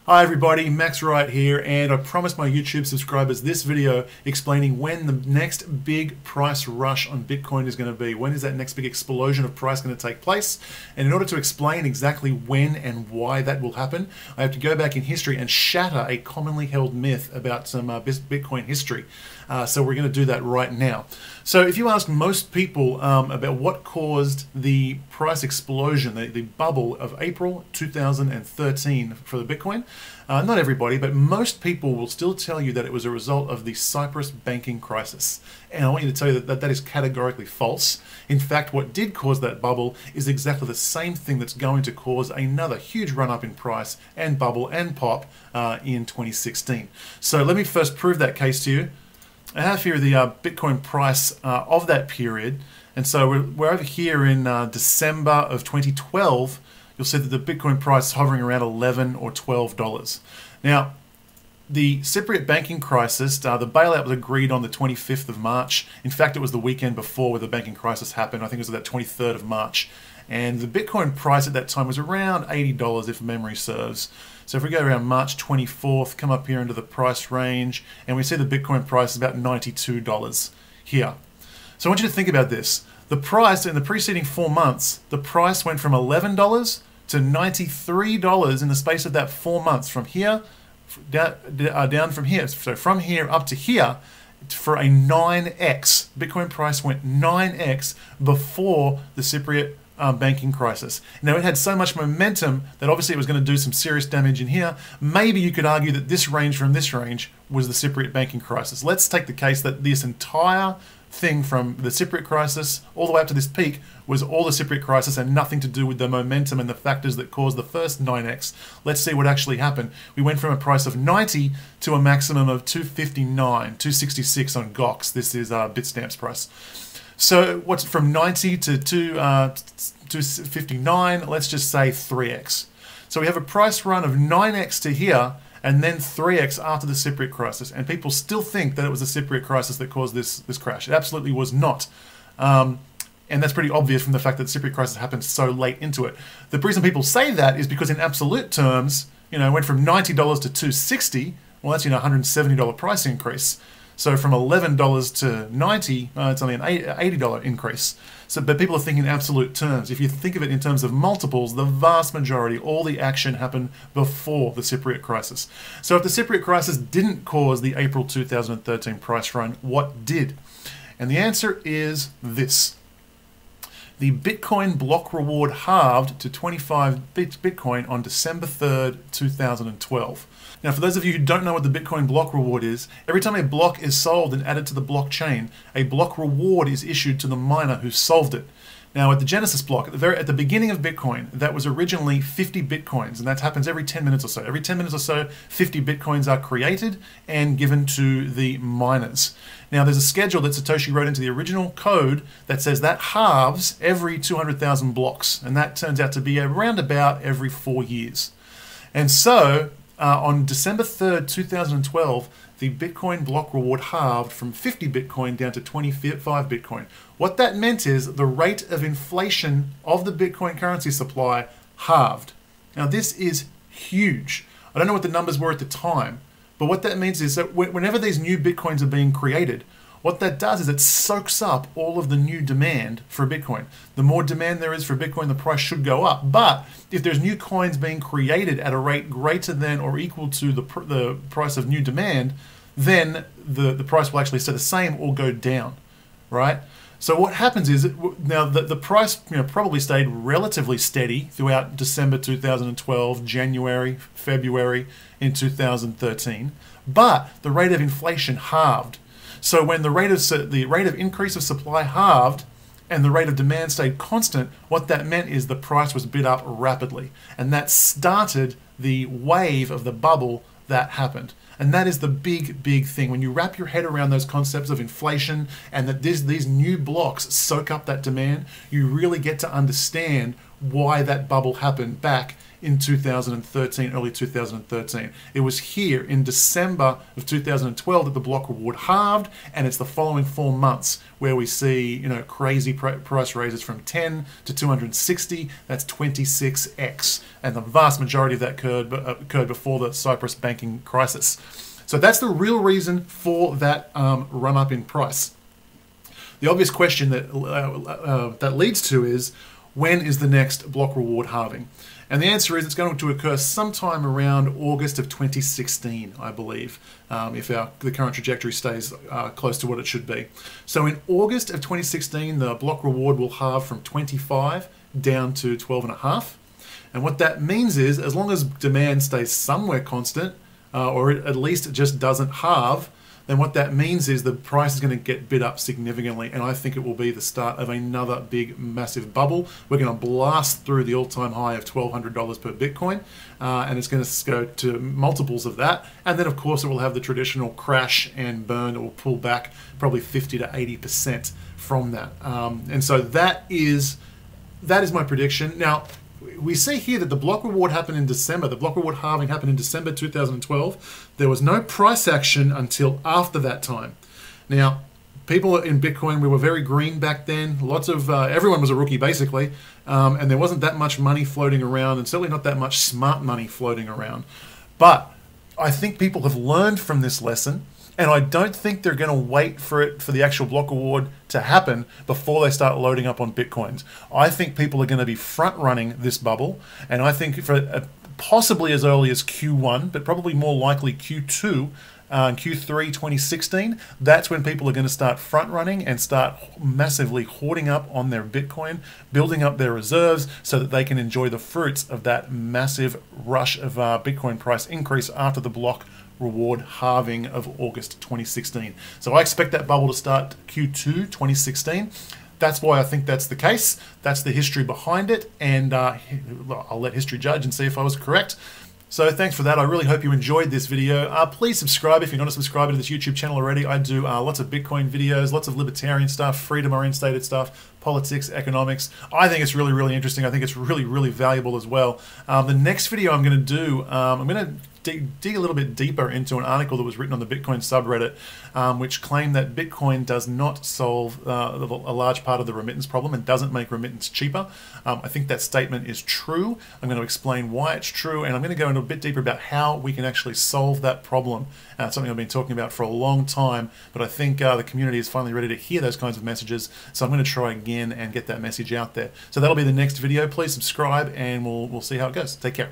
Hi everybody, Max Wright here, and I promised my YouTube subscribers this video explaining when the next big price rush on Bitcoin is going to be. When is that next big explosion of price going to take place? And in order to explain exactly when and why that will happen, I have to go back in history and shatter a commonly held myth about some Bitcoin history. So we're going to do that right now. So if you ask most people about what caused the price explosion, the bubble of April 2013 for the Bitcoin, not everybody, but most people will still tell you that it was a result of the Cyprus banking crisis. And I want you to tell you that that is categorically false. In fact, what did cause that bubble is exactly the same thing that's going to cause another huge run-up in price and bubble and pop in 2016. So let me first prove that case to you. I have here the Bitcoin price of that period, and so we're over here in December of 2012. You'll see that the Bitcoin price is hovering around $11 or $12. Now, the Cypriot banking crisis, the bailout was agreed on the 25th of March. In fact, it was the weekend before where the banking crisis happened. I think it was that 23rd of March. And the Bitcoin price at that time was around $80 if memory serves. So if we go around March 24th, come up here into the price range, and we see the Bitcoin price is about $92 here. So I want you to think about this. The price in the preceding 4 months, the price went from $11 to $93 in the space of that 4 months, from here down from here. So from here up to here, for a 9x. Bitcoin price went 9x before the Cypriot banking crisis. Now, it had so much momentum that obviously it was going to do some serious damage in here. Maybe you could argue that this range from this range was the Cypriot banking crisis. Let's take the case that this entire thing from the Cypriot crisis all the way up to this peak was all the Cypriot crisis and nothing to do with the momentum and the factors that caused the first 9x. Let's see what actually happened. We went from a price of 90 to a maximum of 259, 266 on Gox. This is Bitstamp's price. So what's from 90 to 259? Let's just say 3x. So we have a price run of 9x to here, and then 3x after the Cypriot crisis. And people still think that it was the Cypriot crisis that caused this crash. It absolutely was not. And that's pretty obvious from the fact that the Cypriot crisis happened so late into it. The reason people say that is because in absolute terms, it went from $90 to $260. Well, that's, $170 price increase. So from $11 to $90, it's only an $80 increase. But people are thinking in absolute terms. If you think of it in terms of multiples, the vast majority, all the action happened before the Cypriot crisis. So if the Cypriot crisis didn't cause the April 2013 price run, what did? And the answer is this. The Bitcoin block reward halved to 25 Bitcoin on December 3rd, 2012. Now, for those of you who don't know what the Bitcoin block reward is, every time a block is solved and added to the blockchain, a block reward is issued to the miner who solved it. Now, at the Genesis block, at the beginning of Bitcoin, that was originally 50 Bitcoins, and that happens every 10 minutes or so. Every 10 minutes or so, 50 Bitcoins are created and given to the miners. Now, there's a schedule that Satoshi wrote into the original code that says that halves every 200,000 blocks, and that turns out to be around about every 4 years. And so, on December 3rd, 2012, the Bitcoin block reward halved from 50 Bitcoin down to 25 Bitcoin. What that meant is the rate of inflation of the Bitcoin currency supply halved. Now, this is huge. I don't know what the numbers were at the time, but what that means is that whenever these new Bitcoins are being created, what that does is it soaks up all of the new demand for Bitcoin. The more demand there is for Bitcoin, the price should go up. But if there's new coins being created at a rate greater than or equal to the price of new demand, then the price will actually stay the same or go down, right? So what happens is, now the price probably stayed relatively steady throughout December 2012, January, February in 2013, but the rate of inflation halved. So when the rate of increase of supply halved and the rate of demand stayed constant, what that meant is the price was bid up rapidly. And that started the wave of the bubble that happened. And that is the big thing. When you wrap your head around those concepts of inflation and that these new blocks soak up that demand, you really get to understand why that bubble happened back in 2013, early 2013. It was here in December of 2012 that the block reward halved, and it's the following 4 months where we see, you know, crazy price raises from 10 to 260. That's 26x, and the vast majority of that occurred before the Cyprus banking crisis. So that's the real reason for that run up in price. The obvious question that that leads to is, when is the next block reward halving? And the answer is it's going to occur sometime around August of 2016, I believe, if the current trajectory stays close to what it should be. So in August of 2016, the block reward will halve from 25 down to 12.5. And what that means is, as long as demand stays somewhere constant, or at least it just doesn't halve, then what that means is the price is going to get bid up significantly, and I think it will be the start of another big, massive bubble. We're going to blast through the all-time high of $1,200 per Bitcoin, and it's going to go to multiples of that. And then, of course, it will have the traditional crash and burn. It will pull back probably 50 to 80% from that. And so that is my prediction. Now, we see here that the block reward happened in December. The block reward halving happened in December 2012. There was no price action until after that time. Now, people in Bitcoin, we were very green back then. Lots of, everyone was a rookie basically, and there wasn't that much money floating around, and certainly not that much smart money floating around. But I think people have learned from this lesson, and I don't think they're going to wait for the actual block reward to happen before they start loading up on Bitcoins. I think people are going to be front running this bubble, and I think for possibly as early as Q1, but probably more likely Q2, Q3 2016, that's when people are going to start front running and start massively hoarding up on their Bitcoin, building up their reserves so that they can enjoy the fruits of that massive rush of Bitcoin price increase after the block reward halving of August 2016. So I expect that bubble to start Q2 2016. That's why I think that's the case. That's the history behind it, and I'll let history judge and see if I was correct. So thanks for that. I really hope you enjoyed this video. Please subscribe if you're not a subscriber to this YouTube channel already. I do lots of Bitcoin videos, lots of libertarian stuff, freedom-orientated stuff, politics, economics. I think it's really, really interesting. I think it's really, really valuable as well. The next video I'm going to do, I'm going to dig a little bit deeper into an article that was written on the Bitcoin subreddit, which claimed that Bitcoin does not solve a large part of the remittance problem and doesn't make remittance cheaper. I think that statement is true. I'm going to explain why it's true, and I'm going to go into a bit deeper about how we can actually solve that problem. It's something I've been talking about for a long time, but I think the community is finally ready to hear those kinds of messages, so I'm going to try again and get that message out there. So that'll be the next video. Please subscribe, and we'll see how it goes. Take care.